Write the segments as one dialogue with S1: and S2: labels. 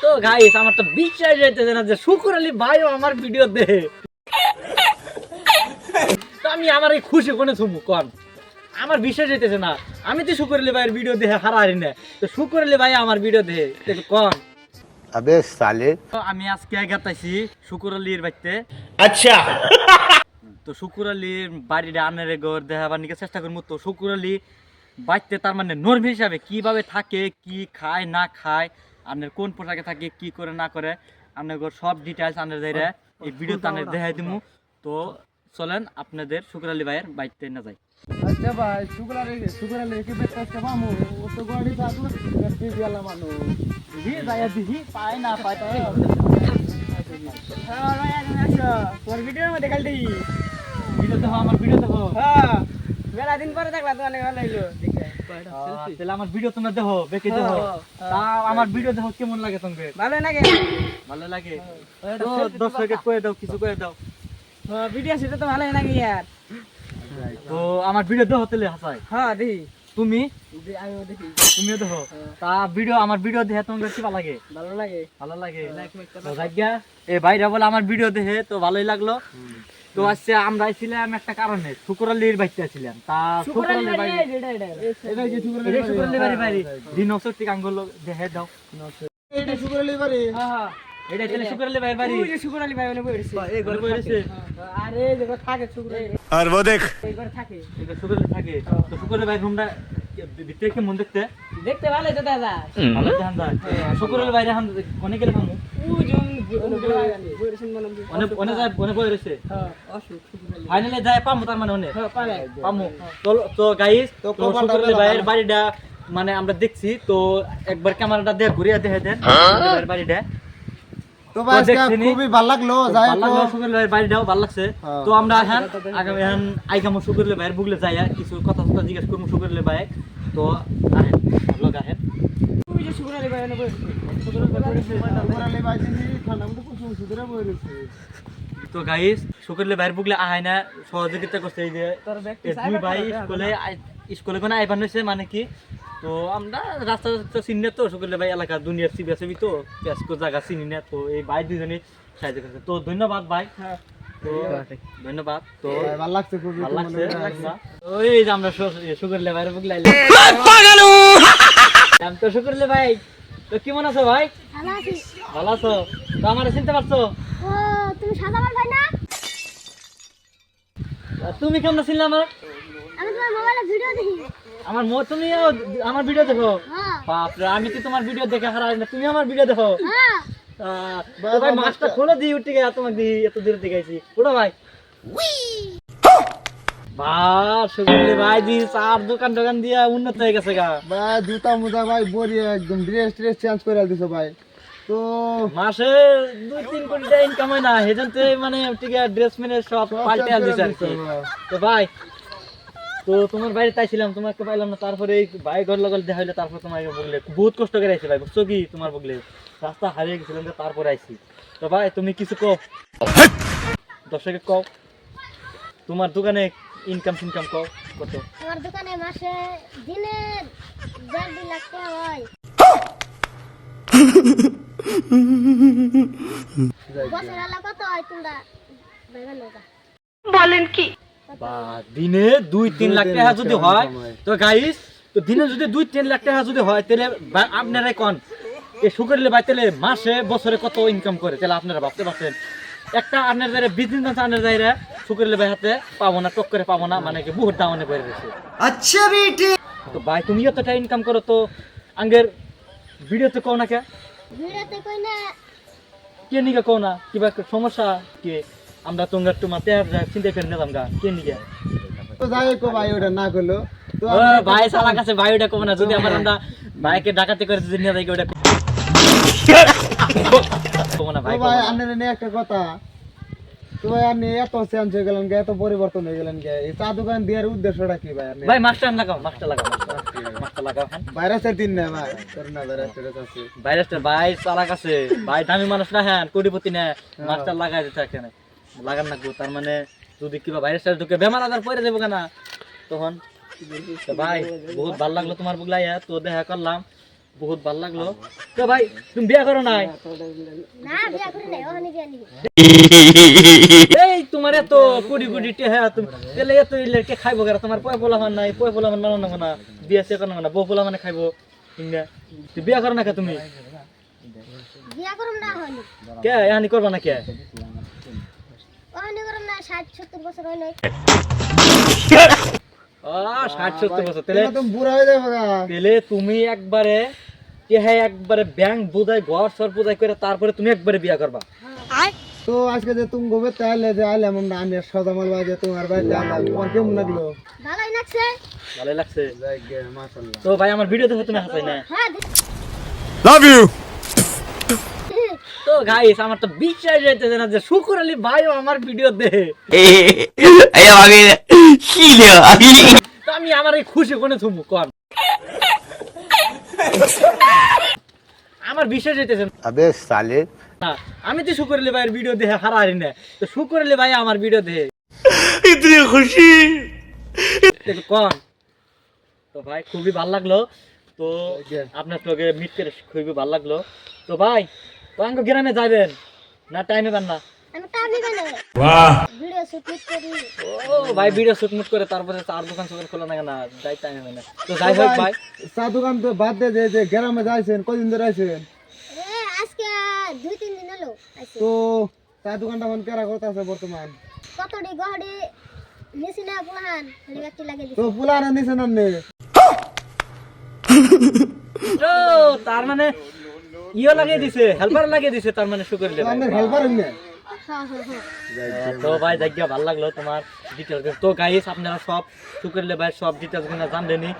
S1: তো গাইস আমার তো বিশ্বাস হইতেছে না যে শুকুর আলী ভাইও আমার ভিডিও দেখে। তো আমি আমার এই খুশি কোনে থুমু কোন, আমার বিশ্বাস হইতেছে না। আমি তো শুকুর আলী ভাইয়ের ভিডিও দেখে হারাহারি না, তো শুকুর আলী ভাই আমার ভিডিও দেখে একটু কোন।
S2: अबे साले
S1: তো আমি আজকে গেতাইছি শুকুর আলীর বাড়িতে।
S2: अच्छा
S1: তো শুকুর আলীর বাড়িটা আনের ঘর দেখাবার নিকে চেষ্টা করবো। তো শুকুর আলী বাড়িতে তার মানে নর্ম হিসাবে কিভাবে থাকে, কি খায় না খায়, আনের কোন পোশাকে থাকে, কি করে না করে, আনের ঘর সব ডিটেলস আনের যাইরা এই ভিডিওতে আনের দেখাই দিমু। তো চলেন আপনাদের শুকুর আলী ভাইয়ের বাড়িতে না যাই।
S3: আচ্ছা ভাই শুক্র কি বেতটা পামু ও তো গাড়ি থাকলো দিদি আলা মানুষ
S1: দিদি যাইয়া দিদি পায় না পায় তাই
S3: হ্যাঁ ভাই আচ্ছা তোর ভিডিওর মধ্যে কাল দেখি
S1: ভিডিও দেখো, আমার ভিডিও দেখো।
S3: হ্যাঁ মেলা দিন পরে দেখলা তো অনেক ভালো লাগলো দেখে
S1: তাহলে আমার ভিডিও তোমরা দেখো, বেশি দেখো। তা আমার ভিডিও দেখো কেমন লাগে তোমাকে?
S3: ভালো লাগে
S1: ভালো লাগে তো দর্শককে কয়ে দাও, কিছু কয়ে দাও।
S3: ভিডিও সেটা তো ভালো লাগে ইয়ার।
S1: তো আমার ভিডিও দেখো তাহলে হাসাই।
S3: হ্যাঁ দেখি
S1: তুমি
S3: আমিও দেখি
S1: তুমিও দেখো। তা ভিডিও আমার ভিডিও দেখে তোমার কি ভালো লাগে?
S3: ভালো লাগে
S1: ভালো লাগে। তো যাইগা এ ভাইরা বলে আমার ভিডিও দেখে তো ভালোই লাগলো। তো আজকে আমরা আইছিলাম একটা কারণে, শুকুর আলীর বাড়িতে ছিলাম। তা শুকুর আলীর বাড়ি
S3: এটা কি শুক্র
S1: এটা শুকুর আলীর বাড়ি দিন অসত্যি আঙ্গুল দেখে দাও।
S3: এটা শুক্র আলী বাড়ি হ্যাঁ
S1: এটা তাহলে শুকুর আলী ভাইয়ের বাড়ি।
S3: ওই যে শুক্র আলী ভাই বলে বইছে
S1: এই ঘরে বসেছে।
S3: আরে দেখো থাকে শুক্র আলী
S2: और वो देख
S3: এই ঘরে থাকে
S1: এটা শুকুর আলী থাকে। তো শুকুর আলী ভাই রুমটা ভিতরে কি মন দেখতে
S3: দেখতে ভালো তো দাদা
S1: ভালো দেখান যায়। শুকুর আলী ভাই এখন কোনে গেলে পামু?
S3: ওজন বইছেন বললাম যে
S1: অনেক অনেক যায় অনেক বই রয়েছে।
S3: হ্যাঁ অসুখ শুক্র আলী
S1: ফাইনালি যায় পামু তার মানে অনেক
S3: হ্যাঁ পারে
S1: পামু। তো গাইস তো শুকুর আলী ভাইয়ের বাড়িটা মানে আমরা দেখছি। তো একবার ক্যামেরাটা দিয়ে ঘুরিয়ে দেখে দেন শুকুর আলী ভাইয়ের বাড়িটা।
S4: তো ভাই আজকে খুবই ভালো লাগলো যাই
S1: ভালো লাগলো, শুকুর আলী ভাইয়ের বাড়িটাও ভালো লাগছে।
S4: হ্যাঁ।
S1: তো আমরা এখন আগামী এখন আইকামো শুকুর আলী ভাইয়ের বুগলে যাই কিছু কথা জিজ্ঞেস করবো শুকুর আলী ভাই। তো আহেন লোক আহেন।
S3: ওই যে শুক্র আলী ভাই বলে বইছে শুক্র আলী ভাই বইছে
S4: মোরালে ভাই দিদি ঠান্ডা মধ্যে প্রচুর সুদরে বই রয়েছে
S1: তো গাইস শুকুর আলী ভাইয়ের বুগলে আহাই না সহযোগিতা করছে এই যে
S3: তোর ব্যক্তি
S1: এই দুই ভাই স্কুলে কোনো আইবান হয়েছে। মানে কি তো আমরা রাস্তা চিনি না, তো শুকুর আলী ভাই এলাকা দুনিয়ার সিবি আসবি তো পেঁচকো জায়গা চিনি না। তো এই ভাই দুজনে সাহায্য করছে। তো ধন্যবাদ ভাই। তো ধন্যবাদ। তো
S4: ভাই ভালো লাগছে খুবই
S1: ভালো লাগছে। ওই যে আমরা শুকুর আলী ভাইয়ের বুগলে আইলাম। তো শুকুর আলী ভাই তো কেমন আছো ভাই?
S5: ভালো আছি।
S1: ভালো আছো? তো আমার চিনতে পারছো?
S5: ও তুমি সাদামাল ভাই না?
S1: তুমি কেমন ছিল আমার?
S5: আমি তোমার মোবাইলে ভিডিও দেখি।
S1: তুমি আমার ভিডিও দেখো?
S5: হ্যাঁ
S1: বাপরে আমি তো তোমার ভিডিও দেখে হারাই না, তুমি আমার ভিডিও দেখো?
S5: হ্যাঁ
S1: তো ভাই মাছটা খোলো দিই উঠে গেছে, তোমাকে দিই এত দূরে দেখাইছি ওটা ভাই। বাহ শুকুর আলী ভাই দি চার দোকান টোকান দিয়া উন্নত হয়ে গেছে গা।
S4: ভাই জুতা মুজা ভাই বড়িয়া একদম ড্রেস চেঞ্জ করে দিছো ভাই। তো
S1: মাসে 2-3 কোটি টাকা ইনকাম হয় না, হেজন্তে মানে ঠিক আছে ড্রেস মেনে সব পাল্টে আল দিছে আর কি। তো ভাই তো তোমার বাড়িতে আইছিলাম, তোমাকে পাইলাম না। তারপরে এই ভাই ঘর লগল দেখা হইলো, তারপর তোমাকে বললে বহুত কষ্ট করে আইছি ভাই, বুঝছো কি? তোমার বললে রাস্তা হারিয়ে গেছিলাম, তারপরে আইছি। তো ভাই তুমি কিছু কও, দর্শকে কও, তোমার দোকানে ইনকাম সিনকাম কও কত?
S5: আমার দোকানে মাসে দিনে 1.5 লাখ টাকা হয়। বছর আলা কত হয় তোমরা ভাইবা নগা?
S1: বা দিনে 2-3 লাখ টাকা যদি হয়, তো গাইস তো দিনে যদি 2-3 লাখ টাকা যদি হয়, তাহলে আপনারাই কোন এই শুকুর আলী ভাই তাহলে মাসে বছরে কত ইনকাম করে? তাহলে আপনারা ভাবতে পারছেন একটা আপনার যারা বিজনেস আনার যাইরা শুকুর আলী ভাই হাতে পাবো না, টক করে পাবো না, মানে কি বহুত দামে করে দিয়েছে।
S4: আচ্ছা বেটি
S1: তো ভাই তুমি এতটা ইনকাম করো, তো আঙ্গের ভিডিওতে কও না কে?
S5: ভিডিওতে কই না
S1: কে নিকে কও না? কিবা সমস্যা কি? আমরা তোমার মাতে চিন্তা করে নিলাম গা, কে নিকে?
S4: তো যাই কো ভাই ওটা না করলো তো
S1: ও ভাই সালা কাছে ভাই ওটা কব না, যদি আমরা ভাইকে ডাকাতি করে যদি নিয়ে যাই ওটা কব না ভাই।
S4: ভাই আনের নিয়ে একটা কথা, তো ভাই আপনি এত চেঞ্জ হয়ে গেলেন গে, এত পরিবর্তন হয়ে গেলেন গে, এই চা দোকান দেওয়ার উদ্দেশ্যটা কি ভাই? আপনি
S1: ভাই মাস্টার লাগাও, মাস্টার লাগাও হ্যাঁ।
S4: ভাইরাসের দিন না ভাই, তোর না ভাইরাসের আছে
S1: ভাইরাসটা ভাই চালাক আছে ভাই, দামি মানুষ না হ্যাঁ, কোটিপতি না, মাস্টার লাগাই দিতে এখানে লাগান না গো। তার মানে যদি কিবা ভাইরাসটা ঢুকে বেমার আজার পড়ে যাবো কেনা তখন। তো ভাই বহুত ভালো লাগলো তোমার বুগলাইয়া, তো দেখা করলাম। বহুত ভালো লাগলো। তো ভাই তুমি বিয়া করো নাই?
S5: না বিয়া করি নাই, ওখানে বিয়া নিবি।
S1: এই তোমার এত কোটি কোটি টেহা তুমি তাহলে এত ইলেকে খাইবো কেন? তোমার পয় পোলা মান নাই, পয় পোলা মান মানো না, বিয়া সে করো না, বউ পোলা মানে খাইবো কিনা? তুই বিয়া করো না কে তুমি?
S5: বিয়া করুম না হইনি,
S1: কে এহানি করবা না কে?
S5: ওখানে করুম না 60-70 বছর হইলো।
S1: 60-70 বছর তাহলে
S4: তুমি বুড়া হয়ে যাবে গা।
S1: তাহলে তুমি একবারে টেহা একবারে ব্যাংক বুঝাই ঘর সর বুঝাই করে তারপরে তুমি একবারে বিয়া করবা।
S4: তো আজকে যে তুমি গোবে তাহলে যে আইলাম আমরা আমি আর সদামাল বাজে তোমার বাড়িতে আইলাম তোমার কেমন লাগলো?
S5: ভালোই লাগছে।
S1: ভালো লাগছে।
S4: মাশাআল্লাহ।
S1: তো ভাই আমার ভিডিও দেখো তুমি হাসাই না?
S5: হ্যাঁ
S2: Love you.
S1: তো গাইস আমার তো বিশ্বাস হইতেছে না যে শুকুর আলী ভাইও আমার ভিডিও দেখে। তো আমি আমার এই খুশি কোনে থুমু কোন? আমার বিশ্বাস হইতেছে
S2: अबे साले
S1: না, আমি তো শুকুর আলী ভাইয়ের ভিডিও দেখে হারারি না, তো শুকুর আলী ভাই আমার ভিডিও দেখে
S2: इतनी खुशी
S1: একটু কোন। তো ভাই খুবই ভালো লাগলো। তো আপনার সঙ্গে মিট করে খুবই ভালো লাগলো। তো ভাই তো আঙ্গ গ্রামে যাবেন না টাইমে পান না?
S5: আমি টাইমে গেলে
S2: वाह
S5: ভিডিও শুট করি।
S1: ও ভাই ভিডিও শুট মুট করে তারপরে চার দোকান সকাল খোলা না কেন যাই টাইমে পান না। তো যাই হোক ভাই
S4: চা দোকান তো বাদ দে যে গ্রামে যাইছেন কদিন ধরে আইছেন?
S5: আজকে 2-3 দিন হলো আইছে।
S4: তো চা দোকানটা মন কেরা করতেছে বর্তমান?
S5: কতটি গহড়ি নিছি না পুলাহান লেগাটি লাগে
S4: তো
S5: দিছি।
S4: পুলানা নিছে না নে?
S1: ও তার মানে ইও লাগিয়ে দিছে, হেল্পার লাগিয়ে দিছে তার মানে শুকুর আলী ভাই।
S4: আমার হেল্পার হইনে।
S5: হ্যাঁ হ্যাঁ হ্যাঁ।
S1: তো ভাই দেখিয়া ভালো লাগলো তোমার ডিটেলস। তো গাইস আপনারা সব শুকুর আলী ভাই সব ডিটেলস গুলো জানলেনি।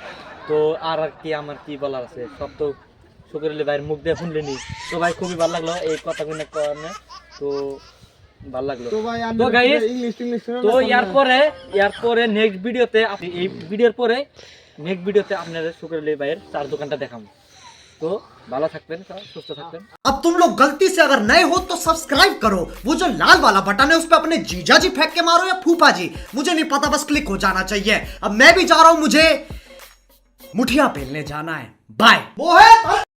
S1: তো আর কি আমার কি বলার আছে, সব তো শুকুর আলী ভাইয়ের মুখ দিয়ে শুনলেনি। তো ভাই খুবই ভালো লাগলো এই কথাগুলো কারণে। তো ভালো লাগলো।
S4: তো ভাই
S1: তো guys,
S4: ইংলিশ
S1: তো ইয়ার পরে নেক্সট ভিডিওতে আপনি এই ভিডিওর পরে নেক্সট ভিডিওতে আপনাদের শুকুর আলী ভাইয়ের চার দোকানটা দেখাবো। তো ভালো থাকবেন, সব সুস্থ থাকবেন।
S6: अब तुम लोग गलती से अगर नए हो तो सब्सक्राइब करो, वो जो लाल वाला बटन है उस पे अपने जीजा जी फेंक के मारो या फूफा जी, मुझे नहीं पता, बस क्लिक हो जाना चाहिए। अब मैं भी जा रहा हूं, मुझे मुठिया बेलने जाना है। बाय।